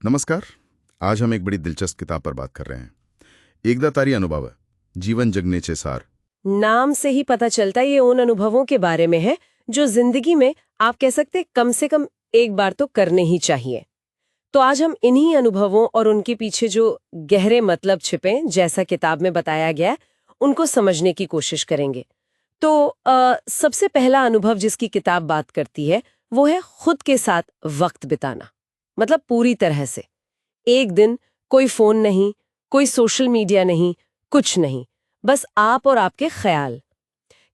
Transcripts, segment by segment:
नमस्कार। आज हम एक बड़ी दिलचस्प किताब पर बात कर रहे हैं। एकदातारी अनुभव, जीवन जगनेचे सार। नाम से ही पता चलता है ये उन अनुभवों के बारे में है जो जिंदगी में आप कह सकते कम से कम एक बार तो करने ही चाहिए। तो आज हम इन्हीं अनुभवों और उनके पीछे जो गहरे मतलब छिपे जैसा किताब में बताया गया है उनको समझने की कोशिश करेंगे। तो सबसे पहला अनुभव जिसकी किताब बात करती है वो है खुद के साथ वक्त बिताना। मतलब पूरी तरह से एक दिन कोई फोन नहीं, कोई सोशल मीडिया नहीं, कुछ नहीं, बस आप और आपके ख्याल।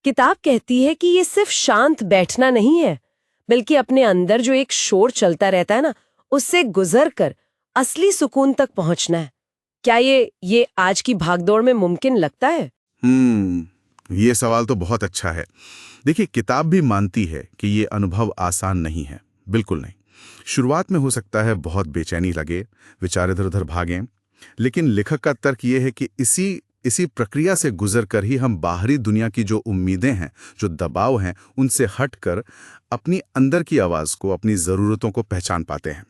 किताब कहती है कि ये सिर्फ शांत बैठना नहीं है, बल्कि अपने अंदर जो एक शोर चलता रहता है ना, उससे गुजर कर असली सुकून तक पहुंचना है। क्या ये आज की भागदौड़ में मुमकिन लगता है? ये सवाल तो बहुत अच्छा है। देखिए, किताब भी मानती है कि ये अनुभव आसान नहीं है। बिल्कुल नहीं। शुरुआत में हो सकता है बहुत बेचैनी लगे, विचार इधर उधर भागें, लेकिन लेखक का तर्क ये है कि इसी प्रक्रिया से गुजर कर ही हम बाहरी दुनिया की जो उम्मीदें हैं, जो दबाव हैं, उनसे हटकर अपनी अंदर की आवाज़ को, अपनी ज़रूरतों को पहचान पाते हैं।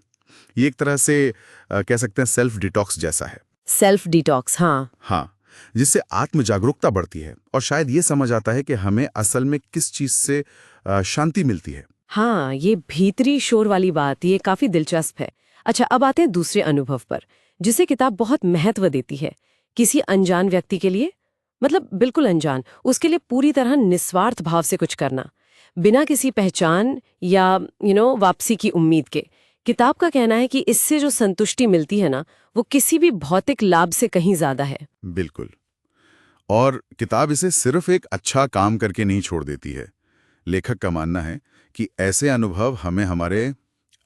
ये एक तरह से कह सकते हैं सेल्फ डिटॉक्स जैसा है। सेल्फ डिटॉक्स, हाँ। हाँ, जिससे आत्म जागरूकता बढ़ती है और शायद ये समझ आता है कि हमें असल में किस चीज़ से शांति मिलती है। हाँ, ये भीतरी शोर वाली बात ये काफी दिलचस्प है। अच्छा, अब आते हैं दूसरे अनुभव पर, जिसे किताब बहुत महत्व देती है। किसी अनजान व्यक्ति के लिए, मतलब बिल्कुल अनजान, उसके लिए पूरी तरह निस्वार्थ भाव से कुछ करना, बिना किसी पहचान या वापसी की उम्मीद के। किताब का कहना है कि इससे जो संतुष्टि मिलती है ना, वो किसी भी भौतिक लाभ से कहीं ज्यादा है। बिल्कुल। और किताब इसे सिर्फ एक अच्छा काम करके नहीं छोड़ देती है। लेखक का मानना है कि ऐसे अनुभव हमें हमारे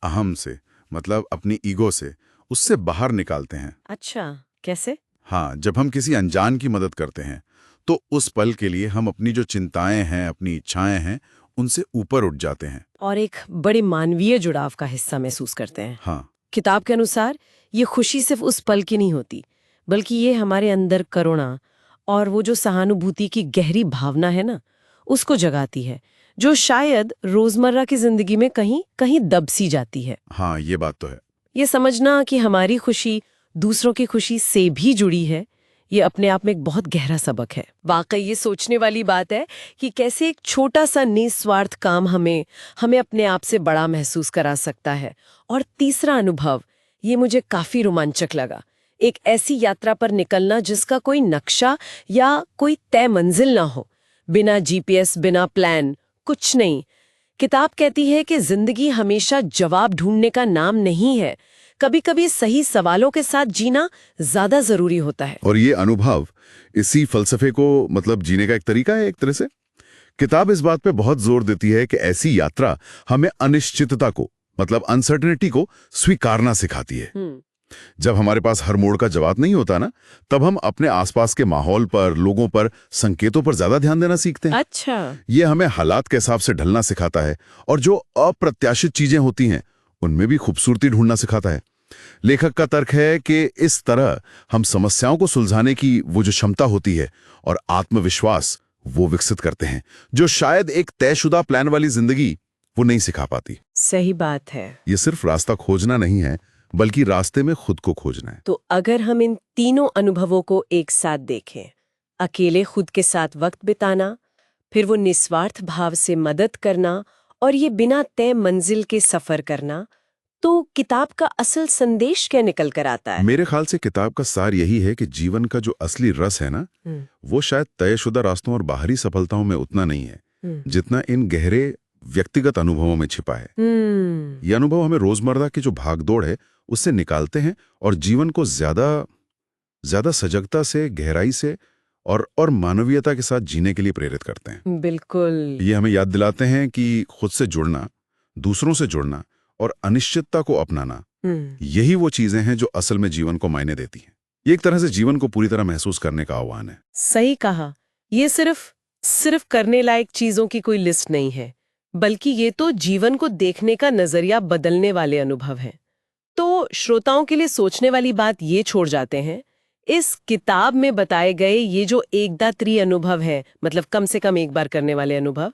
अहम से, मतलब अपनी ईगो से, उससे बाहर निकालते हैं। अच्छा, कैसे? हाँ, जब हम किसी अनजान की मदद करते हैं तो उस पल के लिए हम अपनी जो चिंताएं हैं, अपनी इच्छाएं हैं, उनसे ऊपर उठ जाते हैं। और एक बड़े मानवीय जुड़ाव का हिस्सा महसूस करते हैं। हाँ। किताब के अनुसार ये खुशी सिर्फ उस पल की नहीं होती, बल्कि ये हमारे अंदर करुणा और वो जो सहानुभूति की गहरी भावना है ना, उसको जगाती है, जो शायद रोजमर्रा की जिंदगी में कहीं कहीं दब सी जाती है। हाँ, ये बात तो है। ये समझना कि हमारी खुशी दूसरों की खुशी से भी जुड़ी है, ये अपने आप में एक बहुत गहरा सबक है। वाकई ये सोचने वाली बात है कि कैसे एक छोटा सा निस्वार्थ काम हमें हमें अपने आप से बड़ा महसूस करा सकता है। और तीसरा अनुभव, ये मुझे काफी रोमांचक लगा। एक ऐसी यात्रा पर निकलना जिसका कोई नक्शा या कोई तय मंजिल ना हो, बिना जीपीएस, बिना प्लान, कुछ नहीं। किताब कहती है कि जिंदगी हमेशा जवाब ढूंढने का नाम नहीं है। कभी कभी सही सवालों के साथ जीना ज्यादा जरूरी होता है। और ये अनुभव इसी फलसफे को, मतलब जीने का एक तरीका है एक तरह से। किताब इस बात पे बहुत जोर देती है कि ऐसी यात्रा हमें अनिश्चितता को, मतलब अनसर्टेनिटी को स्वीकारना सिखाती है। जब हमारे पास हर मोड़ का जवाब नहीं होता ना, तब हम अपने आसपास के माहौल पर, लोगों पर, संकेतों पर ज्यादा ध्यान देना सीखते हैं। अच्छा। ये हमें हालात के हिसाब से ढलना सिखाता है और जो अप्रत्याशित चीजें होती हैं उनमें भी खूबसूरती ढूंढना सिखाता है। लेखक का तर्क है कि इस तरह हम समस्याओं को सुलझाने की वो जो क्षमता होती है और आत्मविश्वास वो विकसित करते हैं, जो शायद एक तयशुदा प्लान वाली जिंदगी वो नहीं सिखा पाती। सही बात है। ये सिर्फ रास्ता खोजना नहीं है, बल्कि रास्ते में खुद को खोजना है। तो अगर हम इन तीनों अनुभवों को एक साथ देखें, अकेले खुद के साथ वक्त बिताना, फिर वो निस्वार्थ भाव से मदद करना और ये बिना तय मंजिल के सफर करना, तो किताब का असल संदेश क्या निकल कर आता है? मेरे ख्याल से किताब का सार यही है कि जीवन का जो असली रस है ना, वो शायद तयशुदा रास्तों और बाहरी सफलताओं में उतना नहीं है जितना इन गहरे व्यक्तिगत अनुभवों में छिपा है। ये अनुभव हमें रोजमर्रा की जो भागदौड़ है उससे निकालते हैं और जीवन को ज्यादा सजगता से, गहराई से और मानवीयता के साथ जीने के लिए प्रेरित करते हैं। बिल्कुल। ये हमें याद दिलाते हैं कि खुद से जुड़ना, दूसरों से जुड़ना और अनिश्चितता को अपनाना, यही वो चीजें हैं जो असल में जीवन को मायने देती हैं। ये एक तरह से जीवन को पूरी तरह महसूस करने का आह्वान है। सही कहा। ये सिर्फ करने लायक चीजों की कोई लिस्ट नहीं है, बल्कि ये तो जीवन को देखने का नजरिया बदलने वाले अनुभव हैं। तो श्रोताओं के लिए सोचने वाली बात ये छोड़ जाते हैं, इस किताब में बताए गए ये जो एकदात्री अनुभव है, मतलब कम से कम एक बार करने वाले अनुभव,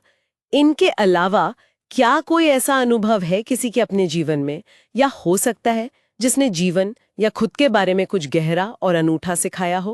इनके अलावा क्या कोई ऐसा अनुभव है किसी के अपने जीवन में, या हो सकता है जिसने जीवन या खुद के बारे में कुछ गहरा और अनूठा सिखाया हो?